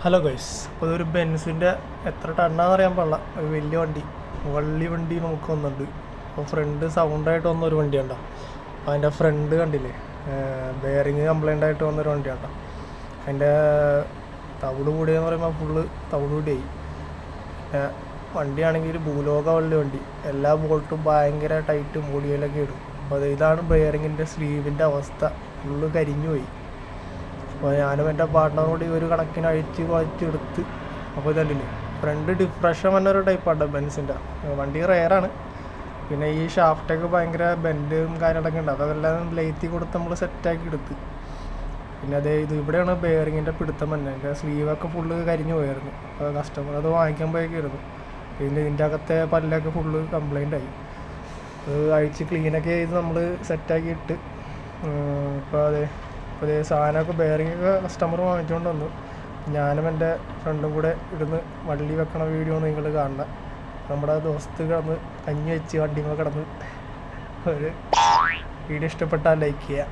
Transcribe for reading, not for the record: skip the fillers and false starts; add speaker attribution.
Speaker 1: Hello guys, അപ്പോൾ ഇതൊരു ബെൻസിൻ്റെ എത്ര ടണ്ണാന്ന് അറിയാൻ പാടില്ല, ഒരു വലിയ വണ്ടി, വണ്ടി നമുക്ക് വന്നിട്ടുണ്ട്. അപ്പോൾ ഫ്രണ്ട് സൗണ്ടായിട്ട് വന്നൊരു വണ്ടി ഉണ്ടോ, അപ്പോൾ അതിൻ്റെ ഫ്രണ്ട് കണ്ടില്ലേ, ബെയറിങ് കംപ്ലൈൻ്റ് ആയിട്ട് വന്നൊരു വണ്ടി ഉണ്ടോ. അതിൻ്റെ തവിട് കൂടിയെന്ന് പറയുമ്പോൾ ഫുള്ള് തവിട് കൂടിയായി. വണ്ടിയാണെങ്കിൽ ഒരു ഭൂലോക വണ്ടി, എല്ലാ ബോൾട്ടും ഭയങ്കര ടൈറ്റ് മൂടിയിലൊക്കെ ഇടും. അപ്പോൾ ഇതാണ് ബെയറിങ്ങിൻ്റെ സ്ലീവിൻ്റെ അവസ്ഥ, ഫുള്ള് കരിഞ്ഞു പോയി. അപ്പോൾ ഞാനും എൻ്റെ പാർട്ട്ണറോട് ഈ ഒരു കണക്കിന് വലിച്ചെടുത്ത്. അപ്പോൾ ഇതല്ലേ ഫ്രണ്ട് ഡിപ്രഷൻ എന്നൊരു ടൈപ്പാണ് ബെൻസിൻ്റെ വണ്ടി, റെയറാണ്. പിന്നെ ഈ ഷാഫ്റ്റൊക്കെ ഭയങ്കര ബെൻഡും കാര്യങ്ങളൊക്കെ ഉണ്ട്, അതെല്ലാം ലേത്തി കൊടുത്ത് നമ്മൾ സെറ്റാക്കി എടുത്ത്. പിന്നെ ഇവിടെയാണ് ബെയറിങ്ങിൻ്റെ പിടുത്തം തന്നെ. എൻ്റെ സ്ലീവൊക്കെ ഫുള്ള് കരിഞ്ഞു പോയായിരുന്നു. അപ്പോൾ കസ്റ്റമർ അത് വാങ്ങിക്കാൻ പോയേക്കായിരുന്നു. പിന്നെ ഇതിൻ്റെ അകത്തെ പല്ലൊക്കെ ഫുള്ള് കംപ്ലൈൻ്റ് ആയി. അത് അഴിച്ച് ക്ലീനൊക്കെ ചെയ്ത് നമ്മൾ സെറ്റാക്കി ഇട്ട്. അപ്പോൾ സാധനമൊക്കെ ബെയറിങ്ങൊക്കെ കസ്റ്റമർ വാങ്ങിച്ചുകൊണ്ട് വന്നു. ഞാനും എൻ്റെ ഫ്രണ്ടും കൂടെ ഇടുന്ന് വള്ളി വെക്കണ വീഡിയോ നിങ്ങൾ കാണണം. നമ്മുടെ ദോസ്ത് കിടന്ന് കഞ്ഞി വെച്ച് വണ്ടിങ്ങൾ കിടന്ന്. ഒരു വീഡിയോ ഇഷ്ടപ്പെട്ടാൽ ലൈക്ക് ചെയ്യുക.